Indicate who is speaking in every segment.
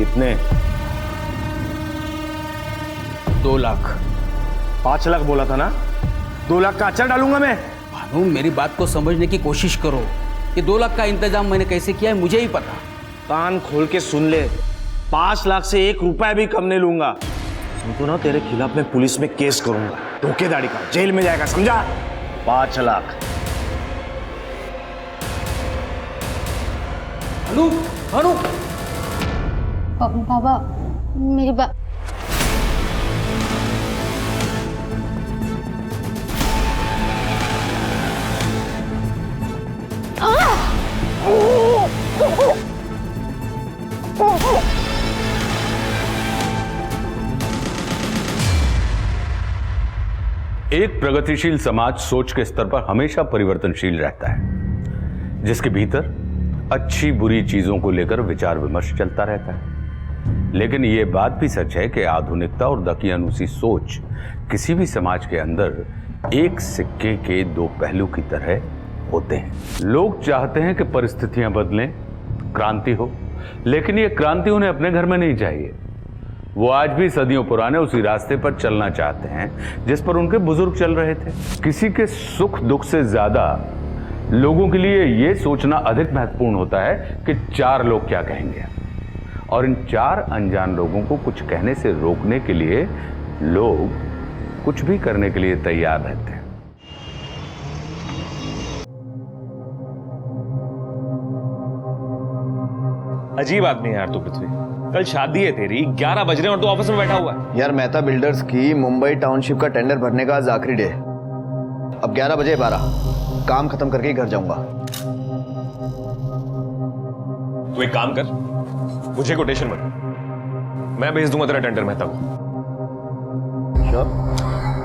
Speaker 1: कितने?
Speaker 2: 2 लाख।
Speaker 1: 5 लाख बोला था ना? 2 लाख का अचार डालूंगा मैं।
Speaker 2: भानु, मेरी बात को समझने की कोशिश करो। ये 2 लाख का इंतजाम मैंने कैसे किया है मुझे ही पता।
Speaker 1: कान खोल के सुन ले, 5 लाख से 1 रुपया भी कम नहीं लूंगा। तो ना तेरे खिलाफ मैं पुलिस में केस करूंगा, धोखेधड़ी का, जेल में जाएगा, समझा? 5 लाख।
Speaker 2: भानु, भानु।
Speaker 3: बाबा मेरी बात।
Speaker 4: एक प्रगतिशील समाज सोच के स्तर पर हमेशा परिवर्तनशील रहता है, जिसके भीतर अच्छी बुरी चीजों को लेकर विचार विमर्श चलता रहता है। लेकिन यह बात भी सच है कि आधुनिकता और दकियानूसी सोच किसी भी समाज के अंदर एक सिक्के के 2 पहलू की तरह होते हैं। लोग चाहते हैं कि परिस्थितियां बदलें, क्रांति हो, लेकिन यह क्रांति उन्हें अपने घर में नहीं चाहिए। वो आज भी सदियों पुराने उसी रास्ते पर चलना चाहते हैं जिस पर उनके बुजुर्ग चल रहे थे। किसी के सुख दुख से ज्यादा लोगों के लिए यह सोचना अधिक महत्वपूर्ण होता है कि 4 लोग क्या कहेंगे, और इन 4 अनजान लोगों को कुछ कहने से रोकने के लिए लोग कुछ भी करने के लिए तैयार रहते हैं।
Speaker 1: अजीब आदमी है यार तू पृथ्वी। कल शादी है तेरी, 11 बज रहे हैं और तू ऑफिस में बैठा हुआ है।
Speaker 5: यार मेहता बिल्डर्स की मुंबई टाउनशिप का टेंडर भरने का आज आखिरी डे। अब 11 बजे 12 काम खत्म करके ही घर जाऊंगा।
Speaker 1: तू एक काम कर, मुझे कोटेशन मत, मैं भेज दूंगा तेरा टेंडर मेहता को।
Speaker 5: श्योर?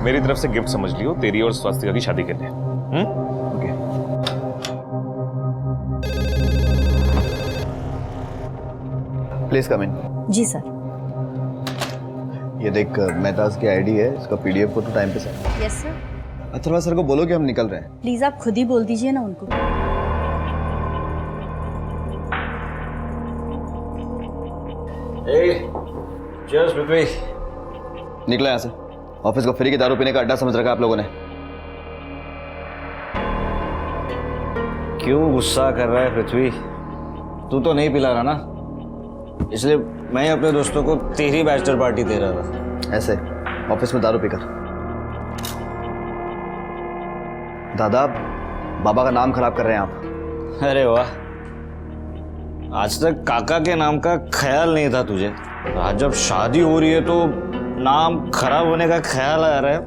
Speaker 1: मेरी तरफ से गिफ्ट समझ लियो, तेरी और स्वास्थ्य की शादी के लिए।
Speaker 5: ओके। Please come in.
Speaker 3: जी सर।
Speaker 5: ये देख, मेहताज की आईडी है, इसका पीडीएफ को तो टाइम पे send.
Speaker 3: Yes sir.
Speaker 5: Atharva sir को बोलो कि हम निकल रहे हैं।
Speaker 3: प्लीज आप खुद ही बोल दीजिए ना उनको।
Speaker 5: चीयर्स पृथ्वी। निकलो यहाँ से। ऑफिस को फ्री की दारू पीने का अड्डा समझ रखा है आप लोगों ने।
Speaker 6: क्यों गुस्सा कर रहा है पृथ्वी? तू तो नहीं पिला रहा ना, इसलिए मैं ही अपने दोस्तों को तेरी बैचलर पार्टी दे रहा था।
Speaker 5: ऐसे ऑफिस में दारू पीकर। दादा, बाबा का नाम खराब कर रहे हैं आप।
Speaker 6: अरे वाह, आज तक काका के नाम का ख्याल नहीं था तुझे, आज जब शादी हो रही है तो नाम खराब होने का ख्याल आ रहा है।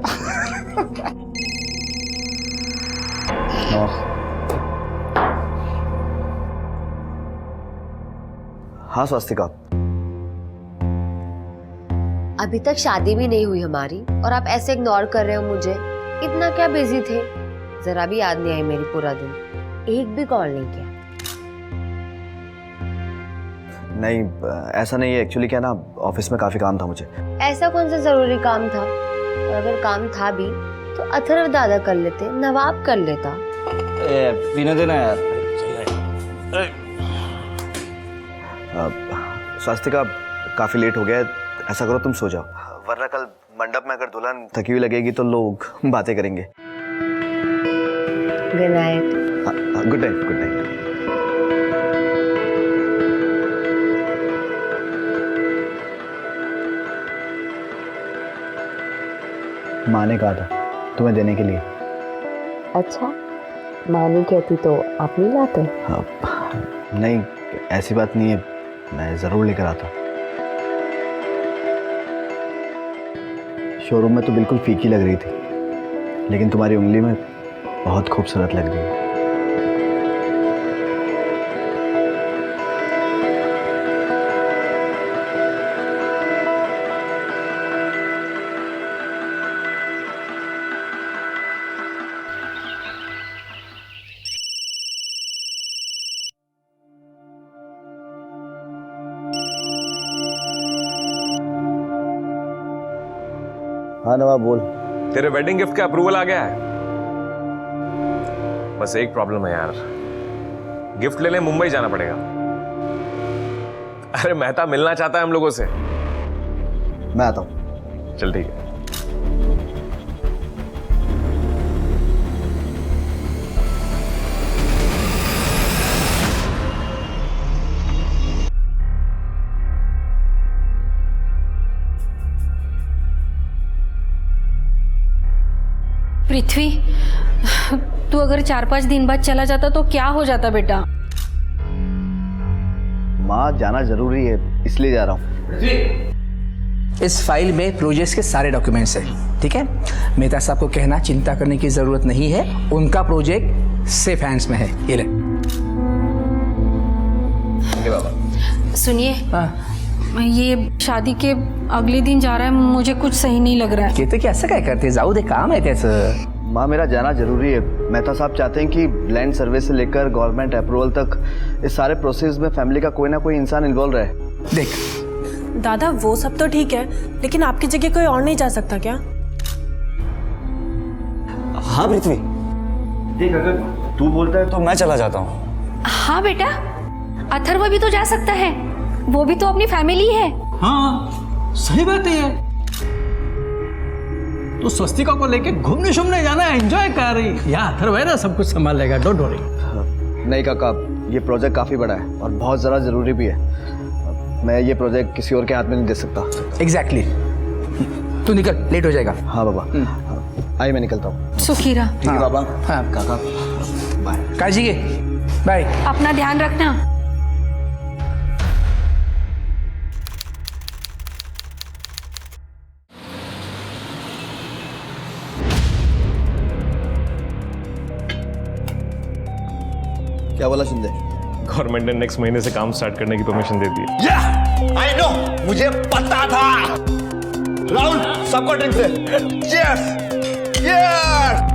Speaker 5: हाँ स्वास्तिका,
Speaker 7: अभी तक शादी भी नहीं हुई हमारी और आप ऐसे इग्नोर कर रहे हो मुझे। इतना क्या बिजी थे? जरा भी याद नहीं आई मेरी पूरा दिन, एक भी कॉल नहीं किया।
Speaker 5: नहीं ऐसा नहीं है, एक्चुअली क्या ना, ऑफिस में काफी काम था मुझे।
Speaker 7: ऐसा कौन सा जरूरी काम था? और अगर काम था भी तो अथर्व दादा कर लेते, नवाब कर लेता।
Speaker 6: पीने देना यार।
Speaker 5: स्वास्तिका, काफी लेट हो गया है, ऐसा करो तुम सो जाओ, वरना कल मंडप में अगर दुल्हन थकी हुई लगेगी तो लोग बातें करेंगे।
Speaker 7: Good night.
Speaker 5: Good night. Good night. माँ ने कहा था तुम्हें देने के लिए।
Speaker 7: अच्छा, माँ नहीं कहती तो आप नहीं लाते?
Speaker 5: हाँ, नहीं ऐसी बात नहीं है, मैं जरूर लेकर आता। शोरूम में तो बिल्कुल फीकी लग रही थी, लेकिन तुम्हारी उंगली में बहुत खूबसूरत लग रही है। हाँ नवाब बोल।
Speaker 1: तेरे वेडिंग गिफ्ट का अप्रूवल आ गया है। बस एक प्रॉब्लम है यार, गिफ्ट लेने मुंबई जाना पड़ेगा। अरे मेहता मिलना चाहता है हम लोगों से।
Speaker 5: मैं आता हूँ।
Speaker 1: चल ठीक है।
Speaker 3: पृथ्वी, तू अगर 4-5 दिन बाद चला जाता तो क्या हो जाता बेटा?
Speaker 5: माँ जाना जरूरी है इसलिए जा रहा हूँ।
Speaker 8: इस फाइल में प्रोजेक्ट्स के सारे डॉक्यूमेंट्स हैं, ठीक है? मेहता साहब को कहना चिंता करने की जरूरत नहीं है, उनका प्रोजेक्ट सेफ हैंड्स में है। ये ले।
Speaker 3: सुनिए,
Speaker 8: हाँ।
Speaker 3: ये शादी के अगले दिन जा रहा है, मुझे कुछ सही नहीं लग रहा है।
Speaker 8: कहते कि असं काय करते, जाऊ दे, काम आहे त्याचं।
Speaker 5: माँ मेरा जाना जरूरी है। मेहता साहब चाहते हैं कि लैंड सर्वे से लेकर गवर्नमेंट अप्रूवल तक इस सारे प्रोसेस में फैमिली का कोई ना कोई इंसान इन्वॉल्व रहे।
Speaker 8: देख
Speaker 9: दादा वो सब तो ठीक है, लेकिन आपकी जगह कोई और नहीं जा सकता क्या?
Speaker 6: हाँ पृथ्वी, देख अगर तू बोलता है तो मैं चला जाता हूँ।
Speaker 3: हाँ बेटा, अथर्व भी तो जा सकता है, वो भी तो अपनी फैमिली है।
Speaker 8: हाँ सही बात है यार, तो स्वस्तिका को लेके घूमने शूमने जाना है, एंजॉय कर रही। यहाँ अथर्व है ना, सब कुछ संभाल लेगा, डोंट वरी।
Speaker 5: नहीं काका, ये प्रोजेक्ट काफ़ी बड़ा है और बहुत ज़्यादा ज़रूरी भी है। मैं ये प्रोजेक्ट किसी और के हाथ में नहीं दे सकता।
Speaker 8: एग्जैक्टली। तू निकल, लेट हो जाएगा।
Speaker 5: हाँ बाबा, आइए मैं निकलता हूँ।
Speaker 3: सुखीरा,
Speaker 5: ठीक है बाबा।
Speaker 8: हाँ
Speaker 5: काका बाय।
Speaker 8: काजी के बाय।
Speaker 3: अपना ध्यान रखना।
Speaker 5: क्या बोला शिंदे?
Speaker 1: गवर्नमेंट ने नेक्स्ट महीने से काम स्टार्ट करने की परमिशन दे दी है।
Speaker 5: आई नो, मुझे पता था। राहुल सबको ड्रिंक से। Yes yes.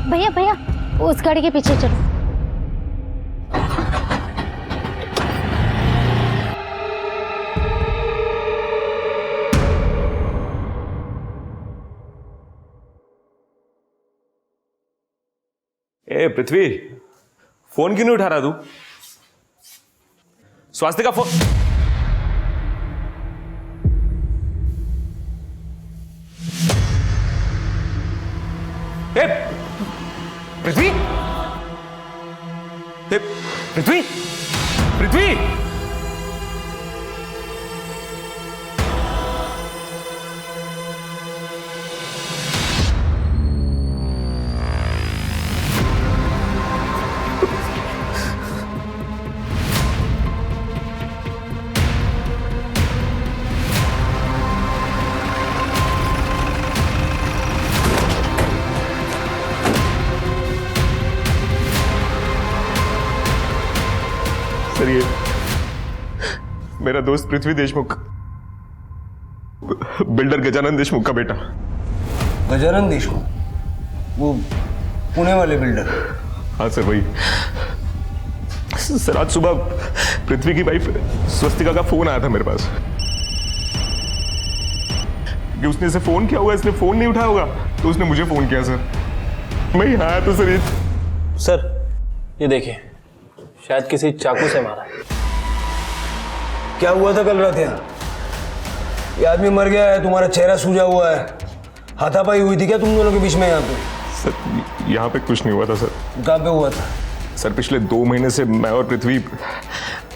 Speaker 3: भैया भैया, उस गाड़ी के पीछे चलो।
Speaker 1: ए पृथ्वी, फोन क्यों नहीं उठा रहा तू? स्वास्थ्य का फोन। ए पृथ्वी, ए पृथ्वी, पृथ्वी, सर ये मेरा दोस्त पृथ्वी देशमुख, बिल्डर गजानन देशमुख का बेटा।
Speaker 10: गजानन देशमुख, वो पुणे वाले बिल्डर?
Speaker 1: हाँ सर वही। सर आज सुबह पृथ्वी की वाइफ स्वस्तिका का फोन आया था मेरे पास कि उसने इसे फोन किया होगा, इसने फोन नहीं उठाया होगा, तो उसने मुझे फोन किया सर। मैं यहाँ आया तो
Speaker 10: सर ये देखिए, शायद किसी चाकू से मारा है। क्या हुआ था कल रात यहाँ? ये आदमी मर गया है, तुम्हारा चेहरा सूजा हुआ है, हाथापाई हुई थी क्या तुम दोनों के बीच में यहाँ पे?
Speaker 1: सर यहाँ पे कुछ नहीं हुआ था सर।
Speaker 10: कहाँ पे हुआ था?
Speaker 1: सर पिछले 2 महीने से मैं और पृथ्वी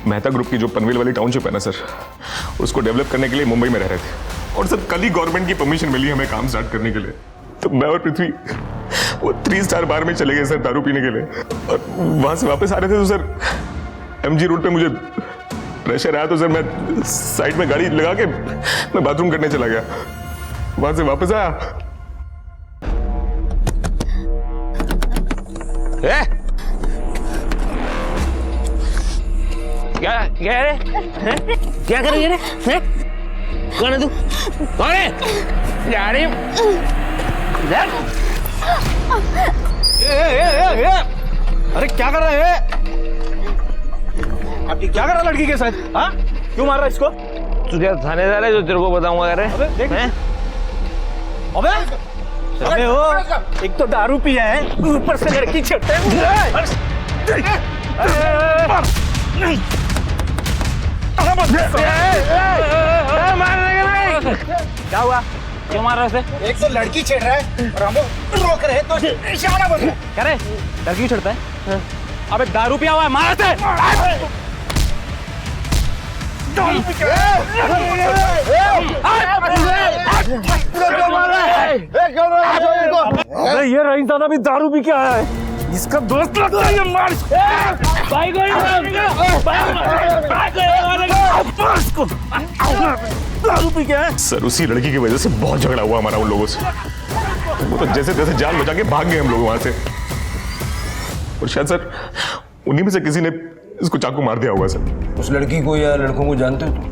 Speaker 1: मेहता ग्रुप की जो पनवेल वाली टाउनशिप है ना सर, उसको डेवलप करने के लिए मुंबई में रह रहे थे। और सर कल ही गवर्नमेंट की परमिशन मिली हमें काम स्टार्ट करने के लिए। तो मैं और पृथ्वी वो 3 स्टार बार में चले गए सर दारू पीने के लिए, और वहां से वापस आ रहे थे तो सर MG रोड पे मुझे प्रेशर आया, तो सर मैं साइड में गाड़ी लगा के मैं बाथरूम करने चला गया। वहां से वापस आया।
Speaker 10: क्या क्या रे? क्या कर रही है रे? कौन है तू? कौन है? जा रही अरे क्या कर रहा है? क्या कर रहा लड़की के साथ? हाँ? क्यों मार रहा है इसको? तुझे थानेदार है जो तेरे को बताऊंगा। अरे अबे अबे हो, एक तो दारू पिया है, ऊपर से लड़की छेड़ते हैं। क्या हुआ? क्यों मार रहा है?
Speaker 8: एक तो लड़की छेड़ रहा है और हम लोग रोक रहे हैं तो इशारा बोल रहा है।
Speaker 10: क्या रे? लड़की छेड़ता है? अबे दारू पिया हुआ है, मार से। ये रईसज़ादा भी दारू पी के आया है, इसका दोस्त लगता है। ये मार भाई को दारू पी के आया।
Speaker 1: सर उसी लड़की की वजह से बहुत झगड़ा हुआ हमारा उन लोगों से। वो तो जैसे तैसे जान बचा के भाग गए हम लोग वहां से। और शायद सर उन्हीं में से किसी ने इसको चाकू मार दिया होगा सर।
Speaker 10: उस लड़की को या लड़कों को जानते हो तुम?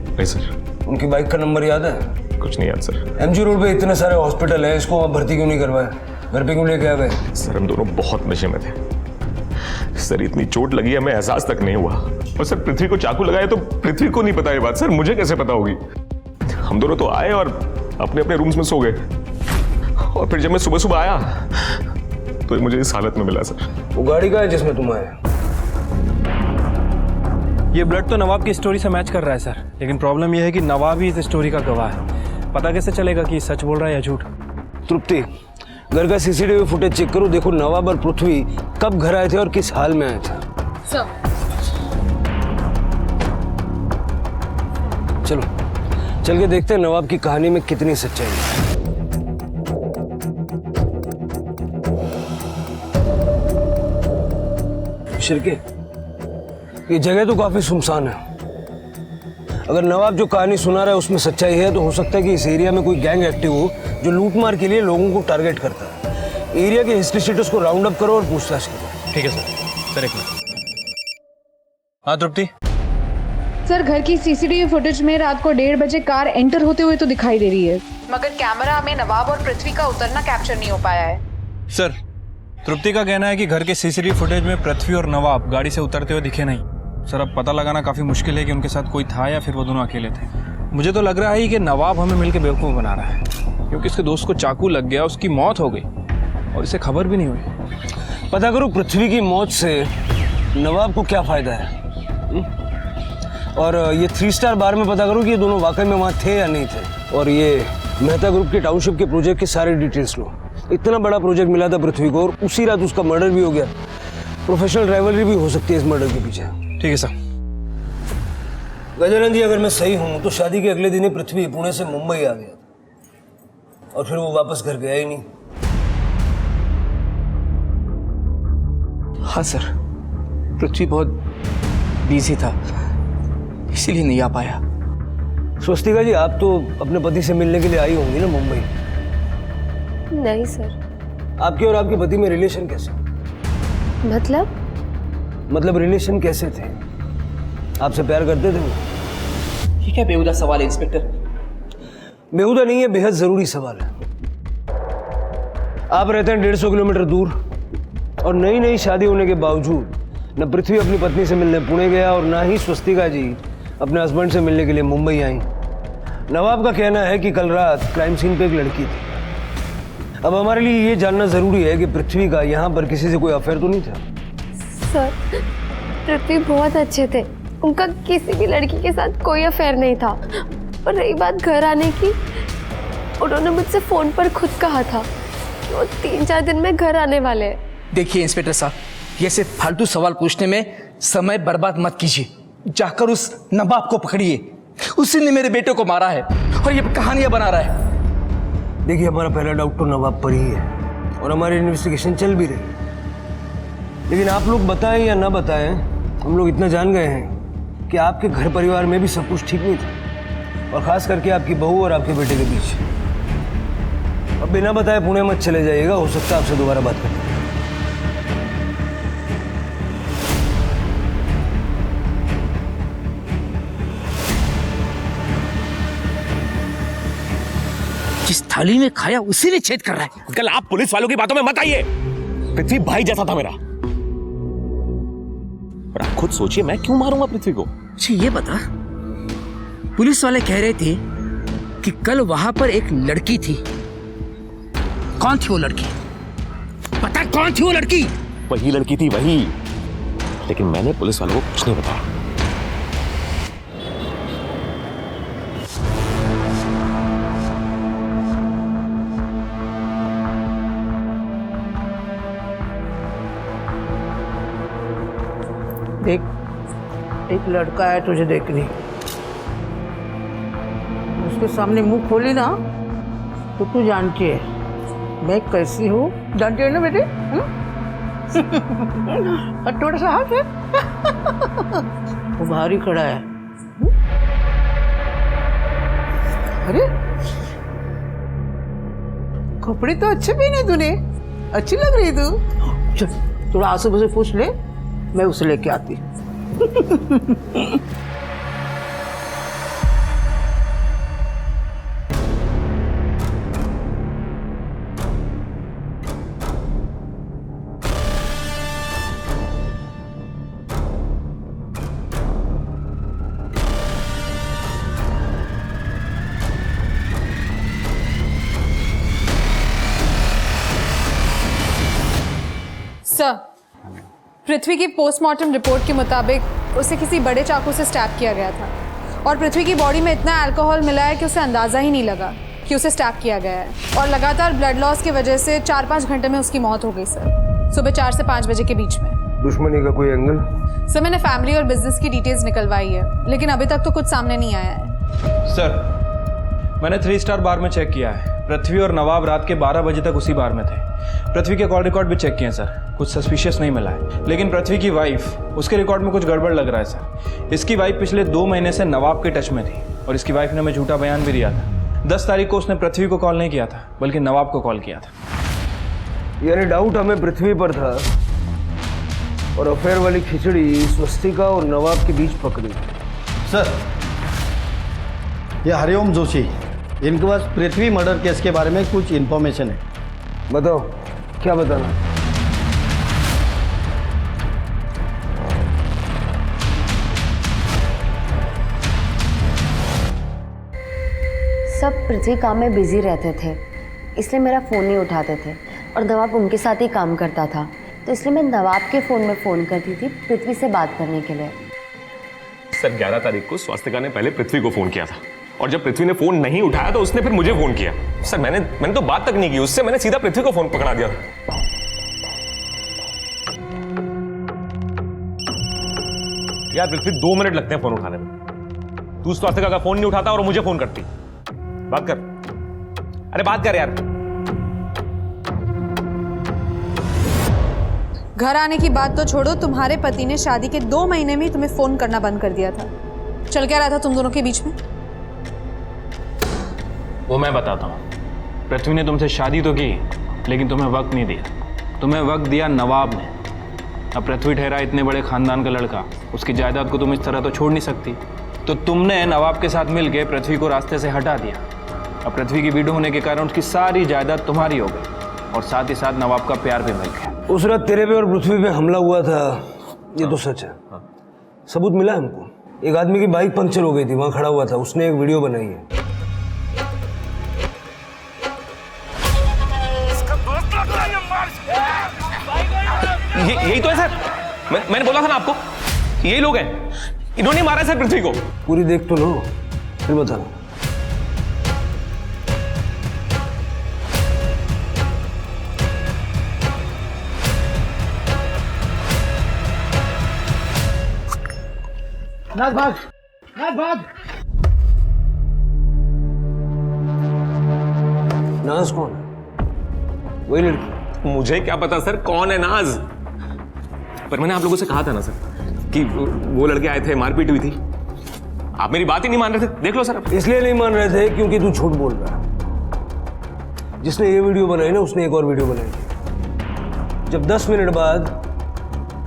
Speaker 1: नहीं सर।
Speaker 10: उनकी बाइक का नंबर याद है?
Speaker 1: कुछ नहीं याद सर।
Speaker 10: एमजी रोड पे इतने सारे हॉस्पिटल हैं, इसको वहाँ भर्ती क्यों नहीं करवाया? घर पे क्यों लेके आ गए?
Speaker 1: सर हम दोनों बहुत नशे में थे सर, इतनी चोट लगी हमें एहसास तक नहीं हुआ। और सर पृथ्वी को चाकू लगाया तो पृथ्वी को नहीं पता ये बात, सर मुझे कैसे पता होगी? हम दोनों तो आए और अपने अपने रूम्स में सो गए, और फिर जब मैं सुबह सुबह आया तो ये मुझे इस हालत में मिला सर।
Speaker 10: वो गाड़ी का है जिसमें तुम आए?
Speaker 11: ये ब्लड तो नवाब की स्टोरी से मैच कर रहा है सर, लेकिन प्रॉब्लम यह है कि नवाब ही इस स्टोरी का गवाह है। पता कैसे चलेगा कि सच बोल रहा है या झूठ?
Speaker 10: तृप्ति, घर का सीसीटीवी फुटेज चेक करो, देखो नवाब और पृथ्वी कब घर आए थे और किस हाल में आए थे। चलो चल के देखते हैं नवाब की कहानी में कितनी सच्चाई है। शिरके, ये जगह तो काफी सुनसान है। अगर नवाब जो कहानी सुना रहा है उसमें सच्चाई है तो हो सकता है कि इस एरिया में कोई गैंग एक्टिव हो जो लूटमार के लिए लोगों को टारगेट करता है। एरिया के हिस्ट्री शीटर्स को राउंड अप करो और पूछताछ करो।
Speaker 11: ठीक है सर एक मिनट। हाँ तृप्ति?
Speaker 12: सर घर की सीसीटीवी फुटेज में रात को 1:30 बजे कार एंटर होते हुए तो दिखाई दे रही है, मगर कैमरा में नवाब और पृथ्वी का उतरना कैप्चर नहीं हो पाया है।
Speaker 11: सर तृप्ति का कहना है कि घर के सीसीटीवी फुटेज में पृथ्वी और नवाब गाड़ी से उतरते हुए दिखे नहीं। सर अब पता लगाना काफ़ी मुश्किल है कि उनके साथ कोई था या फिर वो दोनों अकेले थे। मुझे तो लग रहा है कि नवाब हमें मिलकर बेवकूफ़ बना रहा है, क्योंकि इसके दोस्त को चाकू लग गया, उसकी मौत हो गई और इसे खबर भी नहीं हुई।
Speaker 10: पता करो पृथ्वी की मौत से नवाब को क्या फ़ायदा है। और ये 3 स्टार बार में पता करो कि ये दोनों वाकई में वहाँ थे या नहीं थे। और ये मेहता ग्रुप के टाउनशिप के प्रोजेक्ट की सारी डिटेल्स लो। इतना बड़ा प्रोजेक्ट मिला था पृथ्वी को और उसी रात उसका मर्डर भी हो गया। प्रोफेशनल राइवलरी भी हो सकती है इस मर्डर के पीछे।
Speaker 11: ठीक है सर।
Speaker 10: गजानन जी, अगर मैं सही हूं तो शादी के अगले दिन ही पृथ्वी पुणे से मुंबई आ गया और फिर वो वापस घर गया ही नहीं।
Speaker 8: हाँ सर, पृथ्वी बहुत बिजी था इसीलिए नहीं आ पाया।
Speaker 10: स्वस्तिका जी, आप तो अपने पति से मिलने के लिए आई होंगी ना मुंबई?
Speaker 7: नहीं सर।
Speaker 10: आपके और आपके पति में रिलेशन कैसे? मतलब रिलेशन कैसे थे? आपसे प्यार करते थे वो?
Speaker 8: ये क्या बेहुदा सवाल है इंस्पेक्टर?
Speaker 10: बेहुदा नहीं है, बेहद जरूरी सवाल है। आप रहते हैं 150 किलोमीटर दूर और नई शादी होने के बावजूद न पृथ्वी अपनी पत्नी से मिलने पुणे गया और ना ही स्वस्तिका जी अपने हस्बैंड से मिलने के लिए मुंबई आई। नवाब का कहना है कि कल रात क्राइम सीन पे एक लड़की थी। अब हमारे लिए ये जानना जरूरी है कि पृथ्वी का यहाँ पर किसी से कोई अफेयर तो नहीं था?
Speaker 7: सर पृथ्वी बहुत अच्छे थे, उनका किसी भी लड़की के साथ कोई अफेयर नहीं था। और रही बात घर आने की, उन्होंने मुझसे फोन पर खुद कहा था कि वो 3-4 दिन में घर आने वाले हैं।
Speaker 8: देखिए इंस्पेक्टर साहब, ये सिर्फ फालतू सवाल पूछने में समय बर्बाद मत कीजिए। जाकर उस नवाब को पकड़िए, उसी ने मेरे बेटे को मारा है और ये कहानियां बना रहा है।
Speaker 10: देखिए, हमारा पहला डाउट तो नवाब पर ही है और हमारी इन्वेस्टिगेशन चल भी रही। लेकिन आप लोग बताएं या ना बताएं, हम लोग इतना जान गए हैं कि आपके घर परिवार में भी सब कुछ ठीक नहीं था, और खास करके आपकी बहू और आपके बेटे के बीच। अब बिना बताए पुणे मत चले जाइएगा, हो सकता है आपसे दोबारा बात करें।
Speaker 8: जिस थाली में खाया उसी में छेद कर रहा है।
Speaker 1: कल आप पुलिस वालों की बातों में मत आइए। पृथ्वी भाई जैसा था मेरा। और आप खुद सोचिए, मैं क्यों मारूंगा पृथ्वी को?
Speaker 8: अच्छा ये बता, पुलिस वाले कह रहे थे कि कल वहां पर एक लड़की थी। कौन थी वो लड़की? पता कौन थी वो लड़की?
Speaker 1: वही लड़की थी, वही। लेकिन मैंने पुलिस वालों को कुछ नहीं बताया।
Speaker 13: देख, एक लड़का है तुझे देखनी, उसके सामने मुंह खोली ना तो तू जानती है मैं कैसी हूँ। जानती है ना बेटे? और थोड़ा सा हाथ है वो भारी खड़ा है। अरे कपड़े तो अच्छे पहने तूने, अच्छी लग रही तू। चल थोड़ा आंसू से पूछ ले, मैं उसे लेके आती।
Speaker 12: सर, पृथ्वी की पोस्टमार्टम रिपोर्ट के मुताबिक उसे किसी बड़े चाकू से स्टैब किया गया था और पृथ्वी की बॉडी में इतना अल्कोहल मिला है कि उसे अंदाज़ा ही नहीं लगा कि उसे स्टैब किया गया है। और लगातार ब्लड लॉस की वजह से 4-5 घंटे में उसकी मौत हो गई सर, सुबह 4 से 5 बजे के बीच में।
Speaker 10: दुश्मनी का कोई एंगल?
Speaker 12: सर मैंने फैमिली और बिजनेस की डिटेल्स निकलवाई है, लेकिन अभी तक तो कुछ सामने नहीं आया है।
Speaker 11: सर मैंने 3 स्टार बार में चेक किया है। पृथ्वी और नवाब रात के 12 बजे तक उसी बार में थे। पृथ्वी के कॉल रिकॉर्ड भी चेक किए सर, कुछ सस्पिशियस नहीं मिला है। लेकिन पृथ्वी की वाइफ, उसके रिकॉर्ड में कुछ गड़बड़ लग रहा है सर। इसकी वाइफ पिछले 2 महीने से नवाब के टच में थी और इसकी वाइफ ने हमें झूठा बयान भी दिया था। 10 तारीख को उसने पृथ्वी को कॉल नहीं किया था, बल्कि नवाब को कॉल किया था।
Speaker 10: यानी डाउट हमें पृथ्वी पर था और अफेयर वाली खिचड़ी स्वस्तिका और नवाब के बीच पकड़ी।
Speaker 14: सर, ये हरिओम जोशी, इनके पास पृथ्वी मर्डर केस के बारे में कुछ इन्फॉर्मेशन है।
Speaker 10: बताओ, क्या बताना?
Speaker 7: सब पृथ्वी काम में बिजी रहते थे, इसलिए मेरा फ़ोन नहीं उठाते थे और नवाब उनके साथ ही काम करता था, तो इसलिए मैं नवाब के फ़ोन में फ़ोन करती थी पृथ्वी से बात करने के लिए।
Speaker 1: सर 11 तारीख को स्वास्तिका ने पहले पृथ्वी को फोन किया था और जब पृथ्वी ने फोन नहीं उठाया तो उसने फिर मुझे फोन किया। सर मैंने तो बात तक नहीं की उससे, मैंने सीधा पृथ्वी को फोन पकड़ा दिया। यार पृथ्वी 2 मिनट लगते हैं फोन उठाने में। तू स्वास्तिका का फोन नहीं उठाता और मुझे फोन करती। बात कर, अरे बात कर यार।
Speaker 12: घर आने की बात तो छोड़ो, तुम्हारे पति ने शादी के 2 महीने में तुम्हें फोन करना बंद कर दिया था। चल क्या रहा था तुम दोनों के बीच में?
Speaker 11: वो मैं बताता हूँ। पृथ्वी ने तुमसे शादी तो की, लेकिन तुम्हें वक्त नहीं दिया। तुम्हें वक्त दिया नवाब ने। अब पृथ्वी ठहरा इतने बड़े खानदान का लड़का, उसकी जायदाद को तुम इस तरह तो छोड़ नहीं सकती। तो तुमने नवाब के साथ मिलकर पृथ्वी को रास्ते से हटा दिया। अब पृथ्वी की विडो होने के कारण उसकी सारी जायदाद तुम्हारी हो गई और साथ ही साथ नवाब का प्यार भी मिल गया।
Speaker 10: उस रात तेरे पे और पृथ्वी पे हमला हुआ था, ये तो सच है। सबूत मिला हमको। एक आदमी की बाइक पंक्चर हो गई थी, वहां खड़ा हुआ था, उसने एक वीडियो बनाई है।
Speaker 1: यही तो है सर, मैंने बोला था ना आपको, यही लोग हैं। इन्होंने मारा सर पृथ्वी को।
Speaker 10: पूरी देख तो लो, फिर बताना।
Speaker 13: नाथ भाग, नाथ भाग।
Speaker 10: नाज कौन है? वही लड़की।
Speaker 1: मुझे क्या पता सर कौन है नाज, पर मैंने आप लोगों से कहा था ना सर कि वो लड़के आए थे, मारपीट हुई थी। आप मेरी बात ही नहीं मान रहे थे। देख लो सर।
Speaker 10: इसलिए नहीं मान रहे थे क्योंकि तू झूठ बोल रहा है। जिसने ये वीडियो बनाई ना उसने एक और वीडियो बनाई थी जब 10 मिनट बाद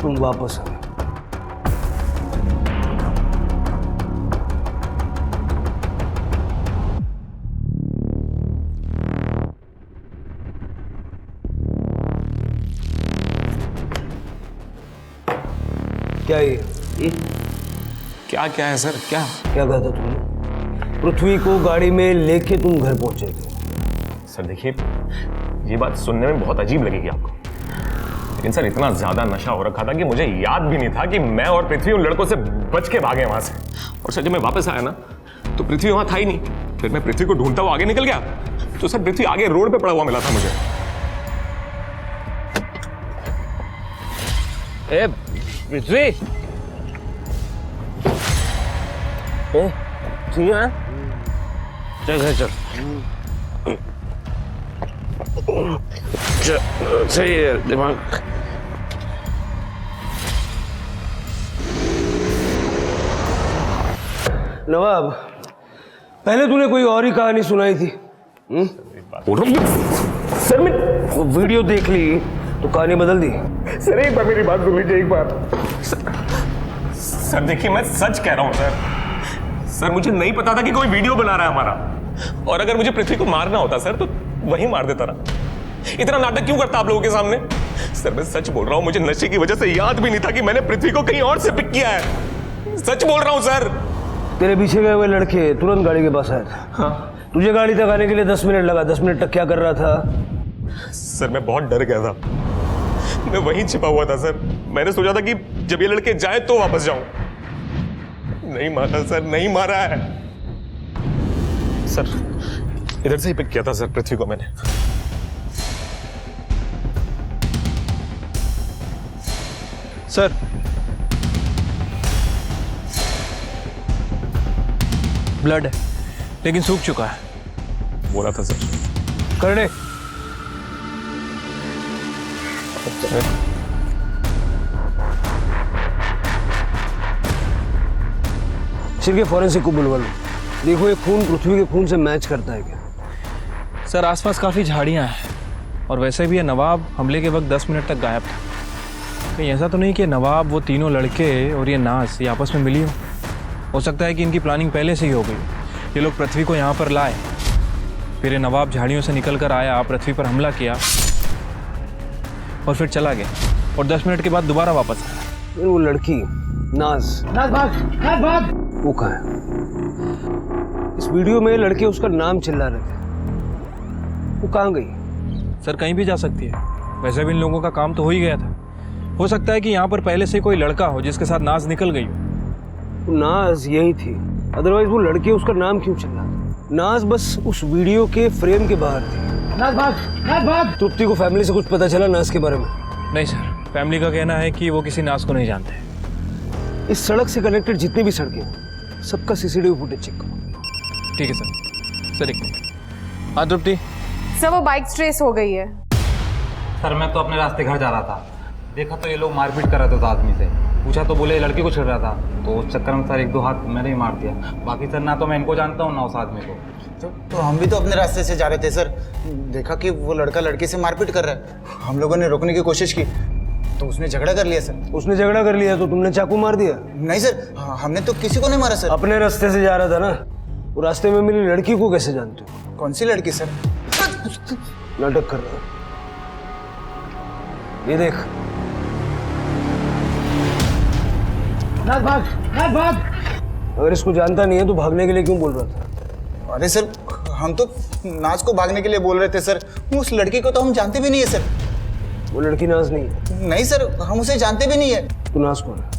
Speaker 10: तुम वापस आए। क्या ये
Speaker 1: क्या क्या है सर? क्या
Speaker 10: क्या कहा था तुमने? पृथ्वी को गाड़ी में लेके तुम घर पहुंचे थे।
Speaker 1: सर देखिए, ये बात सुनने में बहुत अजीब लगेगी आपको, लेकिन सर इतना ज्यादा नशा हो रखा था कि मुझे याद भी नहीं था कि मैं और पृथ्वी उन लड़कों से बच के भागे वहां से। और सर जब मैं वापस आया ना तो पृथ्वी वहां था ही नहीं। फिर मैं पृथ्वी को ढूंढता हुआ आगे निकल गया तो सर पृथ्वी आगे रोड पे पड़ा हुआ मिला था मुझे।
Speaker 10: ए पृथ्वी, ठीक है, चल घर चल। सही है दिमाग। नवाब, पहले तूने कोई और ही कहानी सुनाई थी। सर मैं वीडियो देख ली तो कहानी बदल दी।
Speaker 1: सर एक बार मेरी बात सुन लीजिए एक बार। सर देखिए मैं सच कह रहा हूं सर मुझे नहीं पता था कि कोई वीडियो बना रहा है हमारा, और अगर मुझे पृथ्वी को मारना होता सर तो वही मार देता ना। इतना नाटक क्यों करता आप लोगों के सामने? सर मैं सच बोल रहा हूं, मुझे नशे की वजह से याद भी नहीं था कि मैंने पृथ्वी को कहीं और से पिक किया है। सच बोल रहा हूं सर।
Speaker 10: तेरे पीछे गए हुए लड़के तुरंत गाड़ी के पास आए थे। हाँ। तुझे गाड़ी तक आने के लिए 10 मिनट लगा। 10 मिनट तक क्या कर रहा था?
Speaker 1: सर मैं बहुत डर गया था, मैं वहीं छिपा हुआ था सर। मैंने सोचा था कि जब ये लड़के जाए तो वापस जाऊं। नहीं मारा सर, नहीं मारा है सर। इधर से ही पिक किया था सर पृथ्वी को मैंने।
Speaker 11: सर ब्लड है लेकिन सूख चुका है।
Speaker 1: बोला था सर।
Speaker 10: कर दे। सिर के फॉरेंसिक को बुलवा लो। देखो ये खून पृथ्वी के खून से मैच करता है क्या?
Speaker 11: सर आसपास काफ़ी झाड़ियां हैं और वैसे भी ये नवाब हमले के वक्त 10 मिनट तक गायब था। कहीं ऐसा तो नहीं कि नवाब, वो तीनों लड़के और ये नाज ये आपस में मिली हो सकता है कि इनकी प्लानिंग पहले से ही हो गई। ये लोग पृथ्वी को यहाँ पर लाए, फिर ये नवाब झाड़ियों से निकल कर आया, पृथ्वी पर हमला किया और फिर चला गया और 10 मिनट के बाद दोबारा वापस आया।
Speaker 10: वो लड़की नाज भाग वो कहाँ है? इस वीडियो में लड़के उसका नाम चिल्ला रहे थे, वो कहाँ गई?
Speaker 11: सर कहीं भी जा सकती है, वैसे भी इन लोगों का काम तो हो ही गया था। हो सकता है कि यहाँ पर पहले से कोई लड़का हो जिसके साथ नाज निकल गई हो।
Speaker 10: वो नाज यही थी, अदरवाइज वो लड़के उसका नाम क्यों चिल्ला? नाज बस उस वीडियो के फ्रेम के बाहर थी। नाज भाग। तृप्ति को फैमिली से कुछ पता चला नाज के बारे में?
Speaker 11: नहीं सर, फैमिली का कहना है कि वो किसी नाज को नहीं जानते।
Speaker 10: इस सड़क से कनेक्टेड जितनी भी सड़कें सबका सीसीटीवी फुटेज चेक करो।
Speaker 11: ठीक है सर। सर एक मिनट। हाँ तृप्ति।
Speaker 12: सर वो बाइक ट्रेस हो गई है।
Speaker 15: सर मैं तो अपने रास्ते घर जा रहा था, देखा तो ये लोग मारपीट कर रहे थे उस आदमी से। पूछा तो बोले लड़की को छेड़ रहा था, तो उस चक्कर में सर 1-2 हाथ मैंने ही मार दिया। बाकी सर ना तो मैं इनको जानता हूँ ना उस आदमी को।
Speaker 16: तो हम भी तो अपने रास्ते से जा रहे थे सर, देखा कि वो लड़का लड़की से मारपीट कर रहा है। हम लोगों ने रोकने की कोशिश की तो उसने झगड़ा कर लिया सर।
Speaker 10: उसने झगड़ा कर लिया तो तुमने चाकू मार दिया?
Speaker 16: नहीं सर, हमने तो किसी को नहीं मारा सर।
Speaker 10: अपने रास्ते से जा रहा था ना, वो रास्ते में मिली लड़की को कैसे जानते हो?
Speaker 16: कौन सी लड़की सर?
Speaker 10: नाटक कर रहा है। ये देख। भाग। अगर इसको जानता नहीं है तो भागने के लिए क्यों बोल रहा था?
Speaker 16: अरे सर हम तो नाज को भागने के लिए बोल रहे थे सर, उस लड़की को तो हम जानते भी नहीं है सर।
Speaker 10: वो लड़की नाज नहीं है।
Speaker 16: नहीं सर, हम उसे जानते भी नहीं है।
Speaker 10: तू नाज कौन है?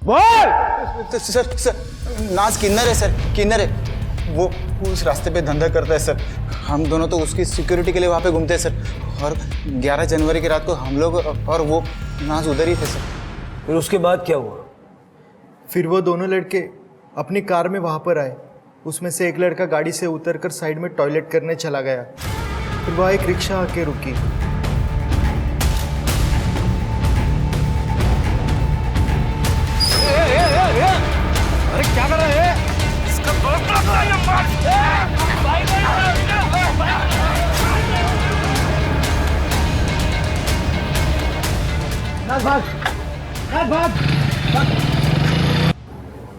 Speaker 10: बोल।
Speaker 16: सर नाज किन्नर है सर, किन्नर है। वो उस रास्ते पे धंधा करता है सर। हम दोनों तो उसकी सिक्योरिटी के लिए वहाँ पे घूमते हैं सर। और 11 जनवरी की रात को हम लोग और वो नाज उधर ही थे सर।
Speaker 10: फिर उसके बाद क्या हुआ?
Speaker 17: फिर वो दोनों लड़के अपनी कार में वहाँ पर आए। उसमें से एक लड़का गाड़ी से उतरकर साइड में टॉयलेट करने चला गया। फिर वहाँ एक रिक्शा आके रुकी।
Speaker 8: अरे क्या कर रहे हैं? इसका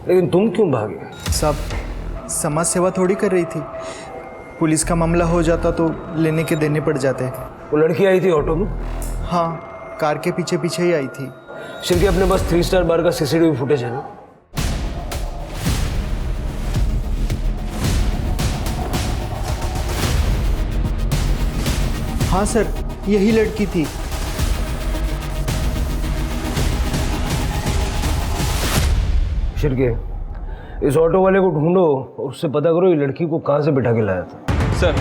Speaker 10: लेकिन तुम क्यों भागे?
Speaker 17: सब समाज सेवा थोड़ी कर रही थी। पुलिस का मामला हो जाता तो लेने के देने पड़ जाते।
Speaker 10: वो लड़की आई थी ऑटो में?
Speaker 17: हाँ, कार के पीछे पीछे ही आई थी।
Speaker 10: शिल्के, अपने पास 3 स्टार बार का सीसीटीवी फुटेज है ना?
Speaker 17: हाँ सर, यही लड़की थी।
Speaker 10: शिल्के, इस ऑटो वाले को ढूंढो और उससे पता करो ये लड़की को कहाँ से बिठा के लाया था।
Speaker 11: सर,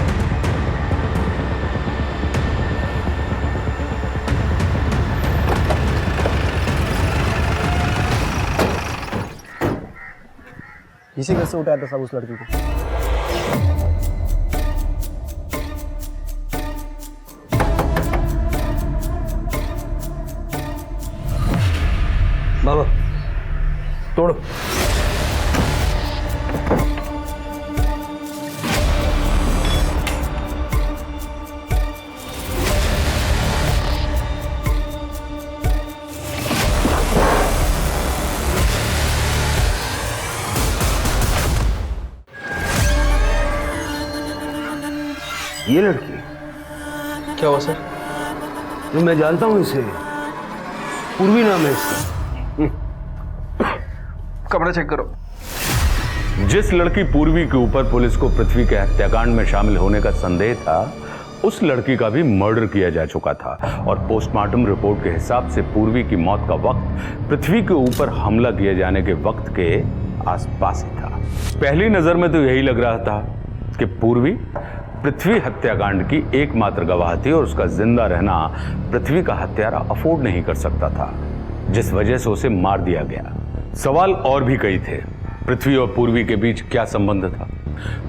Speaker 14: इसी कैसे उठाया था सब उस लड़की को?
Speaker 10: बाबा तोड़ो। ये लड़की
Speaker 11: क्या हुआ सर?
Speaker 10: तो मैं जानता हूं इसे, पूर्वी नाम है इसका।
Speaker 11: कमरा चेक करो।
Speaker 4: जिस लड़की पूर्वी के ऊपर पुलिस को पृथ्वी के हत्याकांड में शामिल होने का संदेह था, उस लड़की का भी मर्डर किया जा चुका था और पोस्टमार्टम रिपोर्ट के हिसाब से पूर्वी की मौत का वक्त पृथ्वी के ऊपर हमला किए जाने के वक्त के आसपास ही था। पहली नजर में तो यही लग रहा था कि पूर्वी पृथ्वी हत्याकांड की एकमात्र गवाह थी और उसका जिंदा रहना पृथ्वी का हत्यारा अफोर्ड नहीं कर सकता था, जिस वजह से उसे मार दिया गया। सवाल और भी कई थे। पृथ्वी और पूर्वी के बीच क्या संबंध था?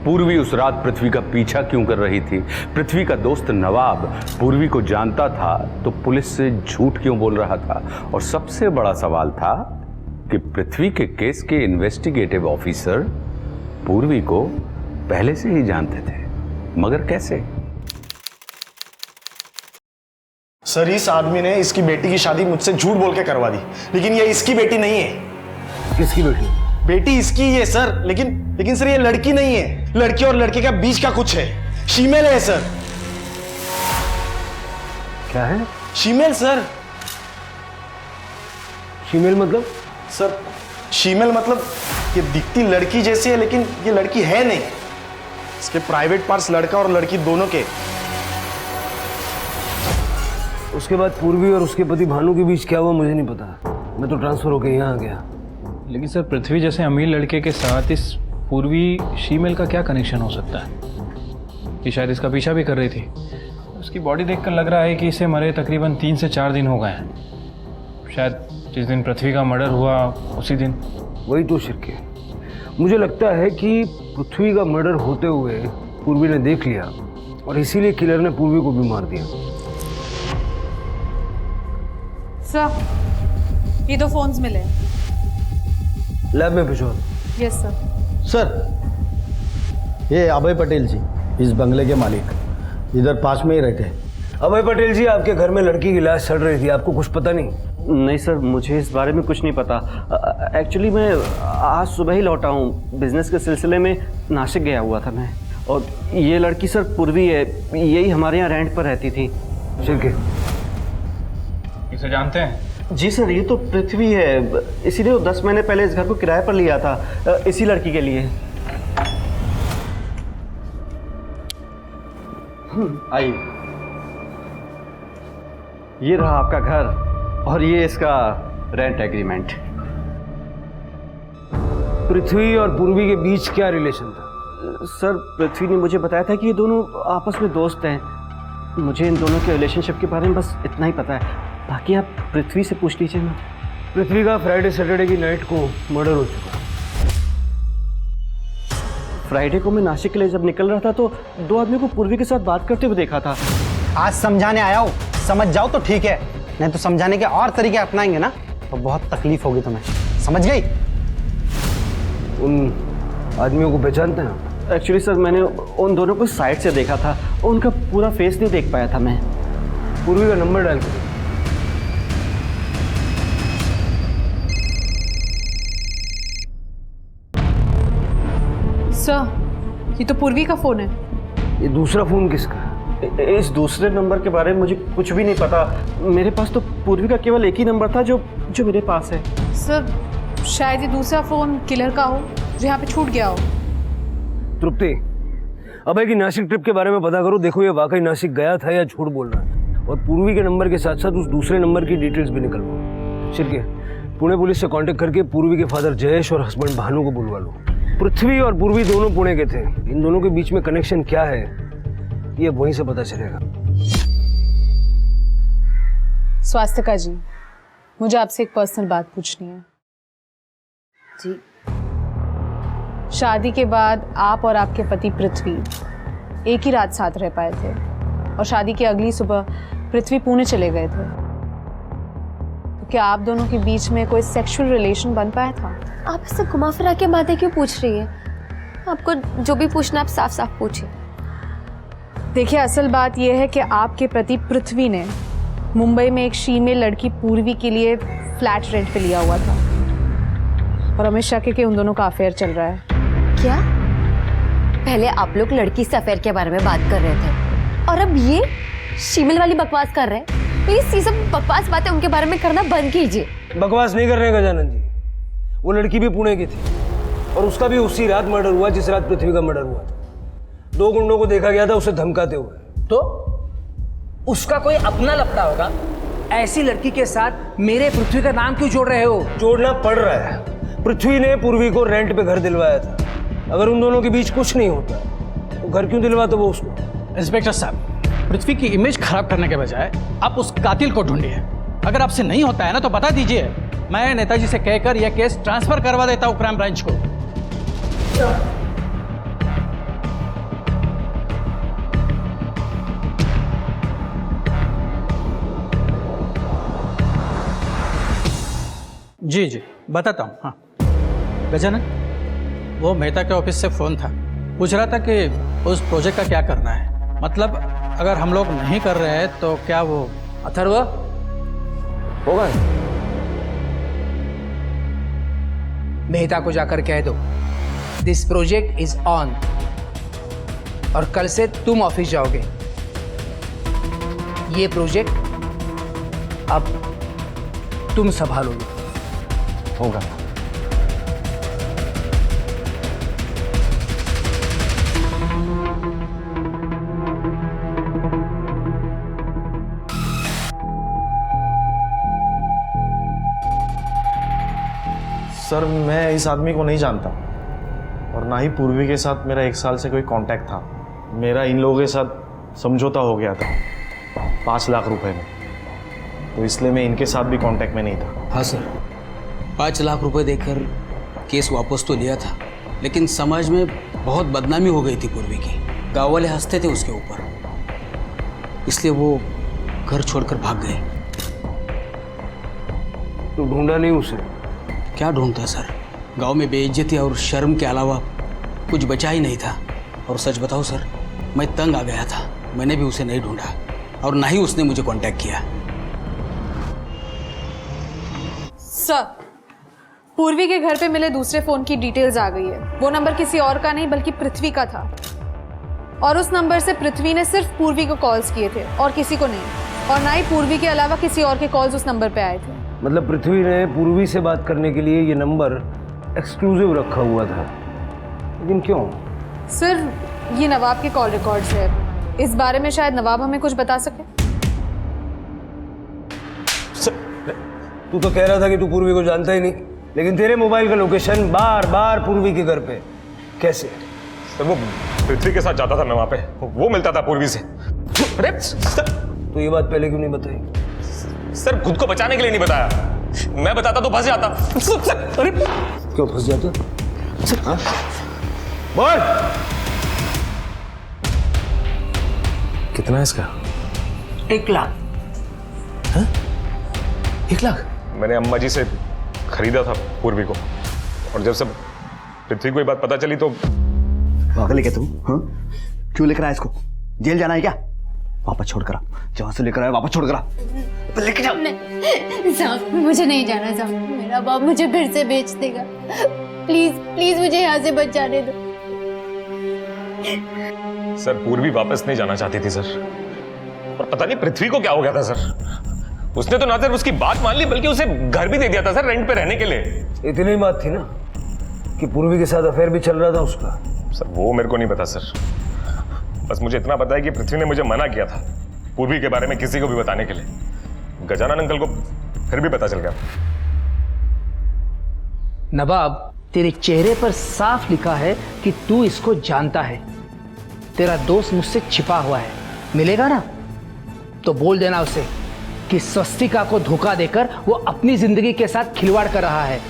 Speaker 4: पूर्वी उस रात पृथ्वी का पीछा क्यों कर रही थी? पृथ्वी का दोस्त नवाब पूर्वी को जानता था तो पुलिस से झूठ क्यों बोल रहा था? और सबसे बड़ा सवाल था कि पृथ्वी के केस के इन्वेस्टिगेटिव ऑफिसर पूर्वी को पहले से ही जानते थे, मगर कैसे?
Speaker 18: सर, इस आदमी ने इसकी बेटी की शादी मुझसे झूठ बोल के करवा दी, लेकिन ये इसकी बेटी नहीं है।
Speaker 10: किसकी बेटी?
Speaker 18: बेटी इसकी ही है सर, लेकिन सर ये लड़की नहीं है। लड़की और लड़के का बीच का कुछ है, फीमेल है सर।
Speaker 10: क्या है?
Speaker 18: Female sir.
Speaker 10: फीमेल मतलब?
Speaker 18: सर, फीमेल मतलब ये दिखती लड़की जैसी है लेकिन ये लड़की है नहीं। इसके प्राइवेट पार्ट्स लड़का और लड़की दोनों के।
Speaker 10: उसके बाद पूर्वी और उसके पति भानु के बीच क्या हुआ मुझे नहीं पता। मैं तो ट्रांसफर होकर यहाँ आ गया।
Speaker 11: लेकिन सर, पृथ्वी जैसे अमीर लड़के के साथ इस पूर्वी शीमेल का क्या कनेक्शन हो सकता है कि शायद इसका पीछा भी कर रही थी? उसकी बॉडी देखकर लग रहा है कि इसे मरे तकरीबन 3 से 4 दिन हो गए हैं। शायद जिस दिन पृथ्वी का मर्डर हुआ उसी दिन।
Speaker 10: वही तो शिर्के, मुझे लगता है कि पृथ्वी का मर्डर होते हुए पूर्वी ने देख लिया और इसीलिए किलर ने पूर्वी को भी मार दिया।
Speaker 12: सर, ये 2 फोन्स मिले।
Speaker 10: लैब में भिजवा।
Speaker 12: Yes sir.
Speaker 14: सर, ये अभय पटेल जी, इस बंगले के मालिक, इधर पास में ही रहते हैं।
Speaker 10: अभय पटेल जी, आपके घर में लड़की की लाश सड़ रही थी, आपको कुछ पता नहीं?
Speaker 19: नहीं सर, मुझे इस बारे में कुछ नहीं पता। एक्चुअली मैं आज सुबह ही लौटा हूँ, बिजनेस के सिलसिले में नासिक गया हुआ था मैं। और ये लड़की सर पूर्वी है, यही हमारे यहाँ रेंट पर रहती थी।
Speaker 10: शिर्के,
Speaker 11: इसे जानते हैं?
Speaker 19: जी सर, ये तो पृथ्वी है, इसीलिए वो 10 महीने पहले इस घर को किराए पर लिया था, इसी लड़की के लिए। आइए, ये रहा आपका घर और ये इसका रेंट एग्रीमेंट।
Speaker 10: पृथ्वी और पूर्वी के बीच क्या रिलेशन था?
Speaker 19: सर, पृथ्वी ने मुझे बताया था कि ये दोनों आपस में दोस्त हैं। मुझे इन दोनों के रिलेशनशिप के बारे में बस इतना ही पता है, बाकी आप पृथ्वी से पूछ लीजिए ना।
Speaker 10: पृथ्वी का फ्राइडे सैटरडे की नाइट को मर्डर हो चुका।
Speaker 19: फ्राइडे को मैं नासिक के लिए जब निकल रहा था तो 2 आदमी को पूर्वी के साथ बात करते हुए देखा था।
Speaker 16: आज समझाने आया हो, समझ जाओ तो ठीक है, नहीं तो समझाने के और तरीके अपनाएंगे ना तो बहुत तकलीफ होगी तुम्हें, समझ गई?
Speaker 10: उन आदमियों को पहचानते हैं?
Speaker 19: एक्चुअली सर, मैंने उन दोनों को साइड से देखा था, उनका पूरा फेस नहीं देख पाया था मैं।
Speaker 10: पूर्वी का नंबर डायल करो।
Speaker 12: सर, ये तो पूर्वी का फोन है।
Speaker 10: ये दूसरा फोन किसका?
Speaker 19: इस दूसरे नंबर के बारे में मुझे कुछ भी नहीं पता। मेरे पास तो पूर्वी का केवल एक ही नंबर था जो मेरे पास है।
Speaker 12: सर, शायद ये दूसरा फोन किलर का हो जो यहाँ पे छूट गया हो।
Speaker 10: तृप्ति, अब है कि नासिक ट्रिप के बारे में पता करो। देखो ये वाकई नासिक गया था या झूठ बोल रहा है। और पूर्वी के नंबर के साथ साथ उस दूसरे नंबर की डिटेल्स भी निकलवाओ। शिरके, पुणे पुलिस से कांटेक्ट करके पूर्वी के फादर जयेश और हस्बैंड भानु को बुलवा लो। पृथ्वी और पूर्वी दोनों पुणे के थे। इन दोनों के बीच में कनेक्शन क्या है ये वहीं से पता चलेगा।
Speaker 12: स्वास्थ्यका जी, मुझे आपसे एक पर्सनल बात पूछनी है।
Speaker 7: जी।
Speaker 12: शादी के बाद आप और आपके पति पृथ्वी एक ही रात साथ रह पाए थे और शादी की अगली सुबह पृथ्वी पुणे चले गए थे। तो क्या आप दोनों के बीच में कोई सेक्सुअल रिलेशन बन पाया था?
Speaker 7: आप इससे घुमा फिरा के बातें क्यों पूछ रही है? आपको जो भी पूछना आप साफ साफ पूछिए।
Speaker 12: देखिए, असल बात यह है कि आपके पति पृथ्वी ने मुंबई में एक फीमेल लड़की पूर्वी के लिए फ्लैट रेंट पे लिया हुआ था और हमें शक है कि उन दोनों का अफेयर चल रहा है।
Speaker 7: क्या? पहले आप लोग लड़की से अफेयर के बारे में बात कर रहे थे और अब ये शीमल वाली बकवास कर रहे हैं। प्लीज ये सब बकवास बातें उनके बारे में करना बंद कीजिए।
Speaker 10: बकवास नहीं कर रहे गजानन जी। वो लड़की भी पुणे की थी और उसका भी उसी रात मर्डर हुआ जिस रात पृथ्वी का मर्डर हुआ था। 2 गुंडों को देखा गया था उसे धमकाते हुए।
Speaker 8: तो उसका कोई अपना लफड़ा होगा। ऐसी लड़की के साथ मेरे पृथ्वी का नाम क्यों जोड़ रहे हो?
Speaker 10: जोड़ना पड़ रहा है। पृथ्वी ने पूर्वी को रेंट पे घर दिलवाया था। अगर उन दोनों के बीच कुछ नहीं होता तो घर क्यों दिलवाता वो उसको?
Speaker 8: इंस्पेक्टर साहब, पृथ्वी की इमेज खराब करने के बजाय आप उस कातिल को ढूंढिए। अगर आपसे नहीं होता है ना तो बता दीजिए, मैं नेताजी से कहकर यह केस ट्रांसफर करवा देता हूं क्राइम ब्रांच को। जी जी बताता हूँ। हाँ गजानन, वो मेहता के ऑफिस से फ़ोन था, पूछ रहा था कि उस प्रोजेक्ट का क्या करना है। मतलब अगर हम लोग नहीं कर रहे हैं तो क्या वो अथर्व
Speaker 10: होगा?
Speaker 8: मेहता को जाकर कह दो दिस प्रोजेक्ट इज ऑन और कल से तुम ऑफिस जाओगे। ये प्रोजेक्ट अब तुम संभालोगे।
Speaker 10: होगा।
Speaker 18: सर, मैं इस आदमी को नहीं जानता और ना ही पूर्वी के साथ मेरा 1 साल से कोई कांटेक्ट था। मेरा इन लोगों के साथ समझौता हो गया था 5 लाख रुपए में, तो इसलिए मैं इनके साथ भी कांटेक्ट में नहीं था।
Speaker 2: हाँ सर, 5 लाख रुपए देकर केस वापस तो लिया था, लेकिन समाज में बहुत बदनामी हो गई थी पूर्वी की। गाँव वाले हंसते थे उसके ऊपर, इसलिए वो घर छोड़कर भाग गए।
Speaker 10: तो ढूंढा नहीं उसे?
Speaker 2: क्या ढूंढता सर, गांव में बेइज्जती और शर्म के अलावा कुछ बचा ही नहीं था। और सच बताओ सर, मैं तंग आ गया था। मैंने भी उसे नहीं ढूंढा और ना ही उसने मुझे कांटेक्ट किया।
Speaker 12: सर, पूर्वी के घर पे मिले दूसरे फोन की डिटेल्स आ गई है। वो नंबर किसी और का नहीं बल्कि पृथ्वी का था और उस नंबर से पृथ्वी ने सिर्फ पूर्वी को कॉल्स किए थे और किसी को नहीं, और ना ही पूर्वी के अलावा किसी और के कॉल्स उस नंबर पे आए थे।
Speaker 10: मतलब पृथ्वी ने पूर्वी से बात करने के लिए ये नंबर एक्सक्लूसिव रखा हुआ था, लेकिन क्यों?
Speaker 12: सर, ये नवाब के कॉल रिकॉर्ड्स है। इस बारे में शायद नवाब हमें कुछ बता सके।
Speaker 10: तू तो कह रहा था कि तू पूर्वी को जानता ही नहीं, लेकिन तेरे मोबाइल का लोकेशन बार बार पूर्वी के घर पे कैसे?
Speaker 1: सर, वो पृथ्वी के साथ जाता था मैं वहां पे, वो मिलता था पूर्वी से। अरे सर,
Speaker 10: तो ये बात पहले क्यों नहीं बताई?
Speaker 1: सर, खुद को बचाने के लिए नहीं बताया। मैं बताता तो फंस जाता। अरे
Speaker 10: क्यों फंस जाता? हाँ? बोल।
Speaker 18: कितना है इसका?
Speaker 8: 1 लाख।
Speaker 18: हाँ? 1 लाख?
Speaker 1: मैंने अम्मा जी से खरीदा था पूर्वी को, और जब सब पृथ्वी को ये बात पता चली तो
Speaker 5: पागल है क्या तू? हाँ? क्यों लेकर आया इसको? जेल जाना है क्या? वापस छोड़ कर, जहां से लेकर आया वापस छोड़ कर लेके जाओ।
Speaker 7: साहब, मुझे नहीं जाना साहब, मेरा बाप मुझे फिर से बेच देगा। प्लीज प्लीज मुझे यहाँ से बचाने दो।
Speaker 1: सर पूर्वी वापस नहीं जाना चाहती थी सर, और पता नहीं पृथ्वी को क्या हो गया था सर। उसने तो ना सिर्फ उसकी बात मान ली बल्कि उसे घर भी दे दिया था सर रेंट पे रहने के लिए।
Speaker 10: इतनी ही बात थी ना कि पूर्वी के साथ अफेयर भी चल रहा था उसका।
Speaker 1: सर वो मेरे को नहीं पता सर, बस मुझे इतना पता है कि पृथ्वी ने मुझे मना किया था पूर्वी के बारे में किसी को भी बताने के लिए। गजानन अंकल को फिर भी पता चल गया।
Speaker 13: नवाब, तेरे चेहरे पर साफ लिखा है कि तू इसको जानता है। तेरा दोस्त मुझसे छिपा हुआ है, मिलेगा ना तो बोल देना उसे कि स्वस्तिका को धोखा देकर वो अपनी जिंदगी के साथ खिलवाड़ कर रहा है,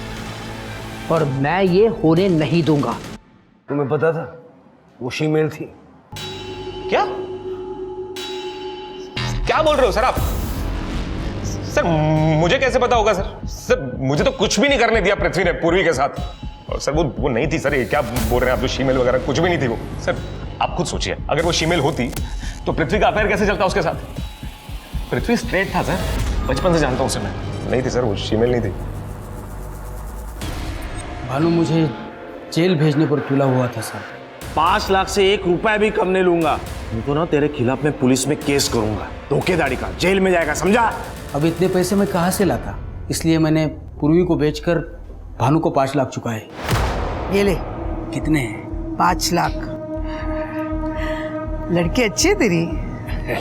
Speaker 13: और मैं ये होने नहीं दूंगा।
Speaker 10: तुम्हें पता था वो शीमेल थी?
Speaker 1: क्या क्या बोल रहे हो सर आप? सर मुझे कैसे पता होगा सर? सर मुझे तो कुछ भी नहीं करने दिया पृथ्वी ने पूर्वी के साथ। और सर वो नहीं थी सर, ये क्या बोल रहे हैं आप? जो शीमेल वगैरह कुछ भी नहीं थी वो। सर आप खुद सोचिए, अगर वो शीमेल होती तो पृथ्वी का अफेयर कैसे चलता उसके साथ? पृथ्वी स्ट्रेट था सर, बचपन से जानता हूं उसे मैं। नहीं थी सर, वो शीमेल नहीं थी।
Speaker 2: भानु मुझे जेल भेजने पर तुला हुआ था सर।
Speaker 18: 5 लाख से 1 रुपया भी कम नहीं लूंगा। तुमको ना तेरे खिलाफ मैं पुलिस में केस करूंगा, धोखेधड़ी का, जेल में जाएगा, समझा?
Speaker 2: अब इतने पैसे मैं कहाँ से लाता, इसलिए मैंने पूर्वी को बेचकर भानु को 5 लाख चुकाए।
Speaker 13: ये ले।
Speaker 2: कितने हैं?
Speaker 13: 5 लाख। लड़की अच्छी है तेरी,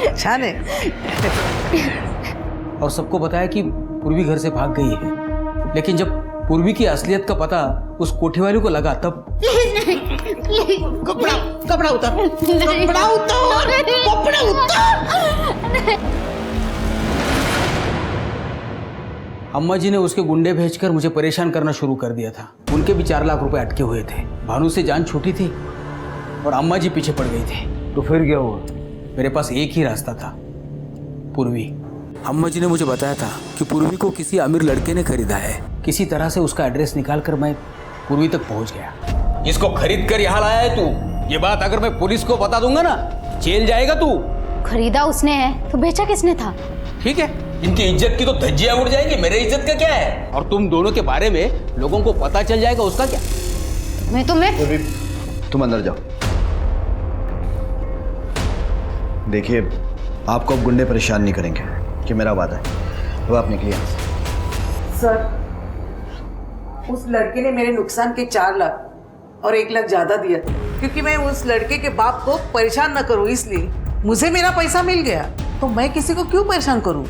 Speaker 13: अच्छा है।
Speaker 2: और सबको बताया कि पूर्वी घर से भाग गई है, लेकिन जब पूर्वी की असलियत का पता उस कोठी वाले को लगा तब
Speaker 13: कपड़ा उतार, कपड़ा उतार, कपड़ा उतार।
Speaker 2: अम्मा जी ने उसके गुंडे भेजकर मुझे परेशान करना शुरू कर दिया था। उनके भी 4 लाख रुपए अटके हुए थे। भानु से जान छूटी थी और अम्मा जी पीछे पड़ गई थी।
Speaker 10: तो फिर क्या हुआ?
Speaker 2: मेरे पास एक ही रास्ता था, पूर्वी। अम्मा जी ने मुझे बताया था कि पूर्वी को किसी अमीर लड़के ने खरीदा है। किसी तरह से उसका एड्रेस निकालकर मैं पूर्वी तक पहुंच गया। इसको खरीद कर यहाँ लाया है तू। ये बात अगर मैं पुलिस को बता दूंगा ना, जेल जाएगा तू।
Speaker 3: खरीदा उसने है तो बेचा किसने था?
Speaker 2: ठीक है, इनकी इज्जत की तो धज्जियां उड़ जाएंगी, मेरे इज्जत का क्या है? और तुम दोनों के बारे में लोगों को पता चल जाएगा, उसका क्या?
Speaker 5: तुम अंदर जाओ। देखिए, आपको अब गुंडे परेशान नहीं करेंगे कि मेरा वादा है। वो आप निकलिए।
Speaker 13: सर, उस लड़के ने मेरे नुकसान के 4 लाख और 1 लाख ज्यादा दिया, क्योंकि मैं उस लड़के के बाप को परेशान न करूं, इसलिए मुझे मेरा पैसा मिल गया तो मैं किसी को क्यों परेशान करूं?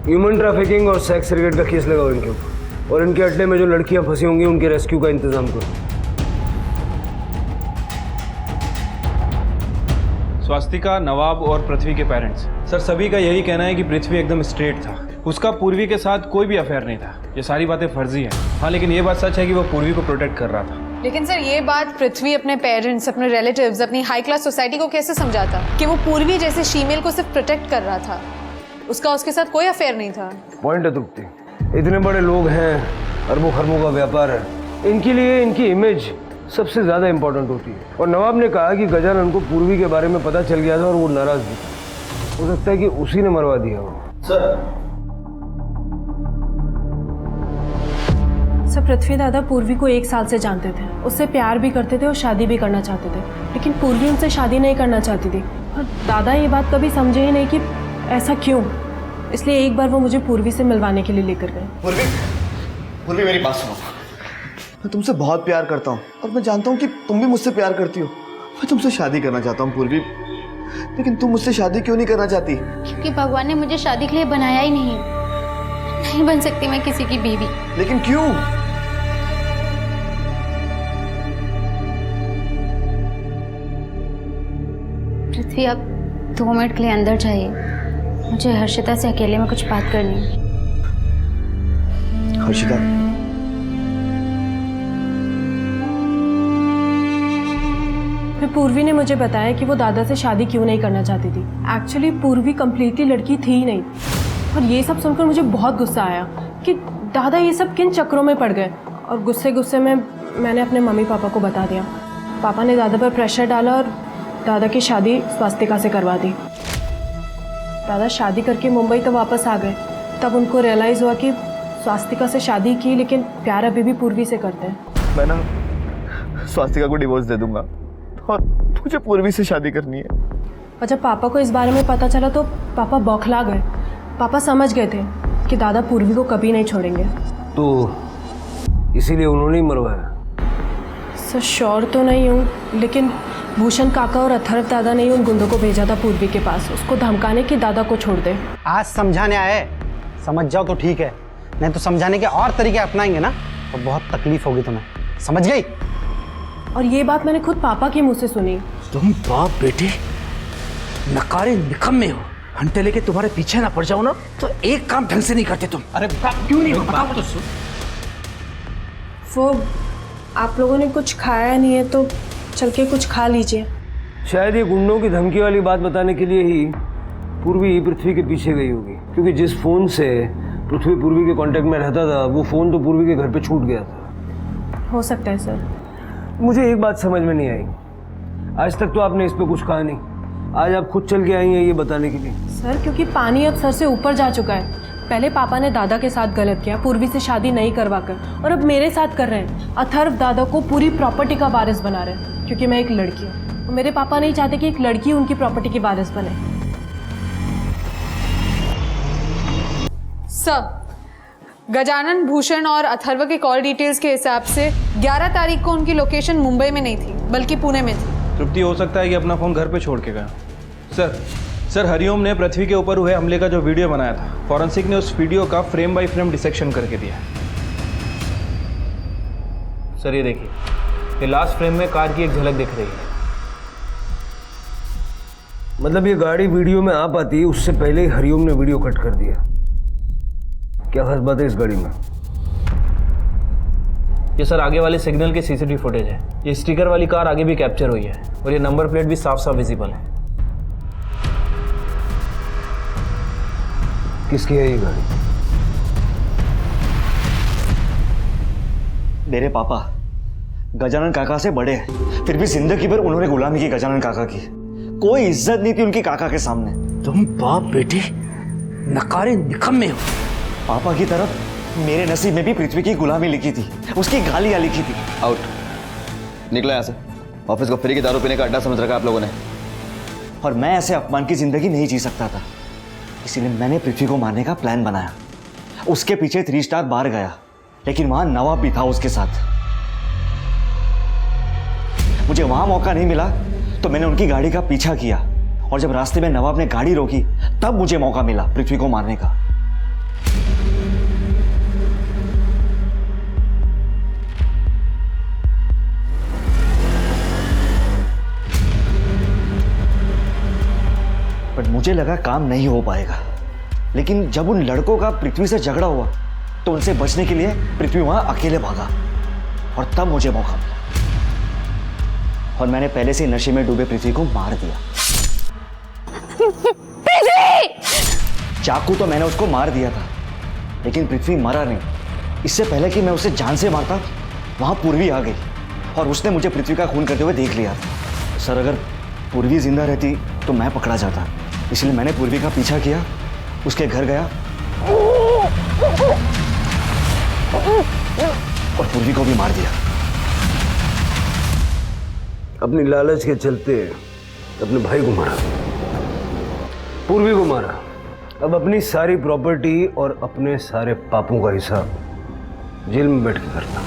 Speaker 10: ह्यूमन ट्रैफिकिंग और सेक्स रेकेट का केस लगाओ इनके ऊपर, और इनके अड्डे में जो लड़कियां फंसी होंगी उनके रेस्क्यू का इंतजाम करो।
Speaker 11: स्वास्तिका, नवाब और पृथ्वी के पेरेंट्स, सर सभी का यही कहना है कि पृथ्वी एकदम स्ट्रेट था, उसका पूर्वी के साथ कोई भी अफेयर नहीं था। ये सारी बातें फर्जी हैं। हाँ, लेकिन ये बात सच है कि वो पूर्वी को प्रोटेक्ट कर रहा था।
Speaker 12: लेकिन सर ये बात पृथ्वी अपने पेरेंट्स, अपने रिलेटिव्स, अपनी हाई क्लास सोसाइटी को कैसे समझाता कि वो पूर्वी जैसे शीमेल को सिर्फ प्रोटेक्ट कर रहा था, उसका उसके साथ कोई अफेयर नहीं था?
Speaker 10: पॉइंट है तृप्ति, इतने बड़े लोग हैं, अरबों खरबों का व्यापार है, इनके लिए इनकी इमेज सबसे ज़्यादा इंपॉर्टेंट होती है। और नवाब ने कहा कि गजानन को पूर्वी के बारे में पता चल गया था और वो नाराज भी था। हो सकता है कि उसी ने मरवा दिया हो।
Speaker 9: सर, पृथ्वी दादा पूर्वी को 1 साल से जानते थे, उससे प्यार भी करते थे और शादी भी करना चाहते थे, लेकिन पूर्वी उनसे शादी नहीं करना चाहती थी। और दादा ये बात कभी समझे ही नहीं कि ऐसा क्यों, इसलिए एक बार वो मुझे पूर्वी से मिलवाने के लिए लेकर गए।
Speaker 5: पूर्वी मेरी बात सुनो, मैं तुमसे बहुत प्यार करता हूँ और मैं जानता हूँ कि तुम भी मुझसे प्यार करती हो। मैं तुमसे शादी करना चाहता हूँ पूर्वी, लेकिन तुम मुझसे शादी क्यों नहीं करना चाहती?
Speaker 3: क्योंकि भगवान ने मुझे शादी के लिए बनाया ही नहीं। नहीं बन सकती मैं किसी की बीवी।
Speaker 5: लेकिन क्यों?
Speaker 3: पृथ्वी, अब 2 मिनट के लिए अंदर जाइए, मुझे हर्षिता से अकेले में कुछ बात करनी है।
Speaker 5: हर्षिता,
Speaker 9: फिर पूर्वी ने मुझे बताया कि वो दादा से शादी क्यों नहीं करना चाहती थी। एक्चुअली पूर्वी कम्प्लीटली लड़की थी ही नहीं, और ये सब सुनकर मुझे बहुत गुस्सा आया कि दादा ये सब किन चक्रों में पड़ गए। और गुस्से गुस्से में मैंने अपने मम्मी पापा को बता दिया। पापा ने दादा पर प्रेशर डाला और दादा की शादी स्वास्तिका से करवा दी। दादा शादी करके मुंबई तो वापस आ गए। तब उनको रियलाइज़ हुआ कि स्वास्तिका से शादी की, लेकिन प्यार अभी भी पूर्वी से करते हैं।
Speaker 5: मैं ना स्वास्तिका को डिवोर्स दे दूंगा, और मुझे पूर्वी से शादी करनी है।
Speaker 9: और जब पापा को इस बारे में पता चला तो पापा बौखला गए। पापा समझ गए थे कि दादा पूर्वी को कभी नहीं छोड़ेंगे।
Speaker 10: तो इसीलिए उन्होंने ही मरवाया?
Speaker 9: सर श्योर तो नहीं हूँ, लेकिन भूषण काका और अथर्व दादा ने ही उन गुंडों को भेजा था पूर्वी के पास, उसको धमकाने कि दादा को छोड़ दे।
Speaker 20: आज समझाने आए, समझ जाओ तो ठीक है, नहीं तो समझाने के और तरीके अपनाएंगे ना तो बहुत तकलीफ होगी तुम्हें, समझ गई?
Speaker 9: और ये बात मैंने खुद पापा के मुंह से सुनी।
Speaker 13: तुम बाप बेटे नकारे निकम्मे हो। घंटे लेके तुम्हारे पीछे ना पड़ जाओ ना तो एक काम ढंग से नहीं करते तुम। अरे क्यों नहीं बताओ तो सुन।
Speaker 9: वो आप लोगों ने कुछ खाया नहीं है तो चल के कुछ खा लीजिए।
Speaker 10: शायद ये गुंडों की धमकी वाली बात बताने के लिए ही पूर्वी पृथ्वी के पीछे गई होगी, क्योंकि जिस फोन से पृथ्वी पूर्वी के कांटेक्ट में रहता था वो फोन तो पूर्वी के घर पे छूट गया था।
Speaker 9: हो सकता है सर।
Speaker 10: मुझे एक बात समझ में नहीं आई, आज तक तो आपने इस पे कुछ कहा नहीं, आज आप खुद चल के आई हैं ये बताने के लिए।
Speaker 9: सर क्योंकि पानी अब सर से ऊपर जा चुका है। पहले पापा ने दादा के साथ गलत किया, पूर्वी से शादी नहीं करवाकर, और अब मेरे साथ कर रहे हैं। अथर्व दादा को पूरी प्रॉपर्टी का वारिस बना रहे हैं क्योंकि मैं एक लड़की हूँ। तो मेरे पापा नहीं चाहते कि एक लड़की उनकी प्रॉपर्टी की वारिस बने।
Speaker 12: सर, गजानन, भूषण और अथर्व के कॉल डिटेल्स के हिसाब से 11 तारीख को उनकी लोकेशन मुंबई में नहीं थी बल्कि पुणे में थी।
Speaker 11: तृप्ति हो सकता है कि अपना फ़ोन घर पे छोड़ के गया। सर हरिओम ने पृथ्वी के ऊपर हुए हमले का जो वीडियो बनाया था, फॉरेंसिक ने उस वीडियो का फ्रेम बाय फ्रेम डिसेक्शन करके दिया। सर ये देखिए, ये लास्ट फ्रेम में कार की एक झलक दिख रही है।
Speaker 10: मतलब ये गाड़ी वीडियो में आ पाती उससे पहले ही हरिओम ने वीडियो कट कर दिया। क्या खास बात है इस गाड़ी में?
Speaker 11: ये सर आगे वाले सिग्नल के सीसीटीवी फुटेज है। ये स्टिकर वाली कार आगे भी कैप्चर हुई है और ये नंबर प्लेट भी साफ साफ विजिबल है।
Speaker 10: किसकी है ये गाड़ी?
Speaker 6: मेरे पापा गजानन काका से बड़े हैं, फिर भी जिंदगी भर उन्होंने गुलामी की गजानन काका की। कोई इज्जत नहीं थी उनकी काका के सामने।
Speaker 13: तुम बाप बेटे नकारे निकम्मे हो।
Speaker 6: पापा की तरफ मेरे नसीब में भी पृथ्वी की गुलामी लिखी थी, उसकी गालियां लिखी थी।
Speaker 5: आउट, निकलो यहाँ से। ऑफिस को फ्री की दारू पीने का अड्डा समझ रखा आप लोगों ने।
Speaker 6: और मैं ऐसे अपमान की जिंदगी नहीं जी सकता था, इसीलिए मैंने पृथ्वी को मारने का प्लान बनाया। उसके पीछे 3 स्टार बार गया, लेकिन वहां नवाब भी था उसके साथ। मुझे वहां मौका नहीं मिला तो मैंने उनकी गाड़ी का पीछा किया, और जब रास्ते में नवाब ने गाड़ी रोकी तब मुझे मौका मिला पृथ्वी को मारने का। बट मुझे लगा काम नहीं हो पाएगा, लेकिन जब उन लड़कों का पृथ्वी से झगड़ा हुआ तो उनसे बचने के लिए पृथ्वी वहां अकेले भागा, और तब मुझे मौका मिला और मैंने पहले से नशे में डूबे पृथ्वी को मार दिया। चाकू तो मैंने उसको मार दिया था, लेकिन पृथ्वी मरा नहीं। इससे पहले कि मैं उसे जान से मारता वहां पूर्वी आ गई और उसने मुझे पृथ्वी का खून करते हुए देख लिया था। सर अगर पूर्वी जिंदा रहती तो मैं पकड़ा जाता, इसलिए मैंने पूर्वी का पीछा किया, उसके घर गया और पूर्वी को भी मार दिया।
Speaker 10: अपनी लालच के चलते अपने भाई को मारा, पूर्वी को मारा। अब अपनी सारी प्रॉपर्टी और अपने सारे पापों का हिसाब जेल में बैठ के करता।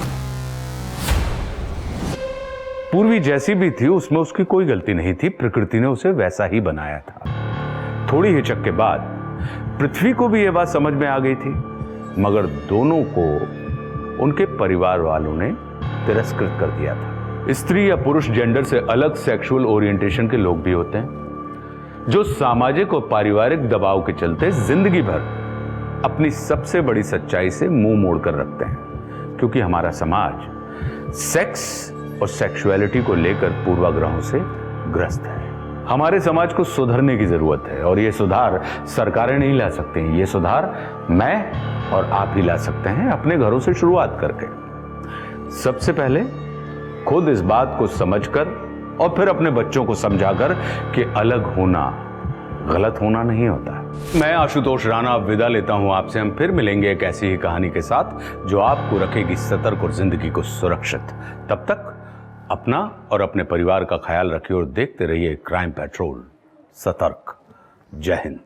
Speaker 4: पूर्वी जैसी भी थी उसमें उसकी कोई गलती नहीं थी, प्रकृति ने उसे वैसा ही बनाया था। थोड़ी हिचक के बाद पृथ्वी को भी यह बात समझ में आ गई थी, मगर दोनों को उनके परिवार वालों ने तिरस्कृत कर दिया था। स्त्री या पुरुष जेंडर से अलग सेक्सुअल ओरिएंटेशन के लोग भी होते हैं जो सामाजिक और पारिवारिक दबाव के चलते जिंदगी भर अपनी सबसे बड़ी सच्चाई से मुंह मोड़कर रखते हैं, क्योंकि हमारा समाज सेक्स और सेक्सुअलिटी को लेकर पूर्वाग्रहों से ग्रस्त है। हमारे समाज को सुधरने की जरूरत है और यह सुधार सरकारें नहीं ला सकती, ये सुधार मैं और आप ही ला सकते हैं अपने घरों से शुरुआत करके। सबसे पहले खुद इस बात को समझकर और फिर अपने बच्चों को समझाकर कि अलग होना गलत होना नहीं होता। मैं आशुतोष राणा अब विदा लेता हूं आपसे। हम फिर मिलेंगे एक ऐसी ही कहानी के साथ जो आपको रखेगी सतर्क और जिंदगी को सुरक्षित। तब तक अपना और अपने परिवार का ख्याल रखिए और देखते रहिए क्राइम पेट्रोल। सतर्क। जय हिंद।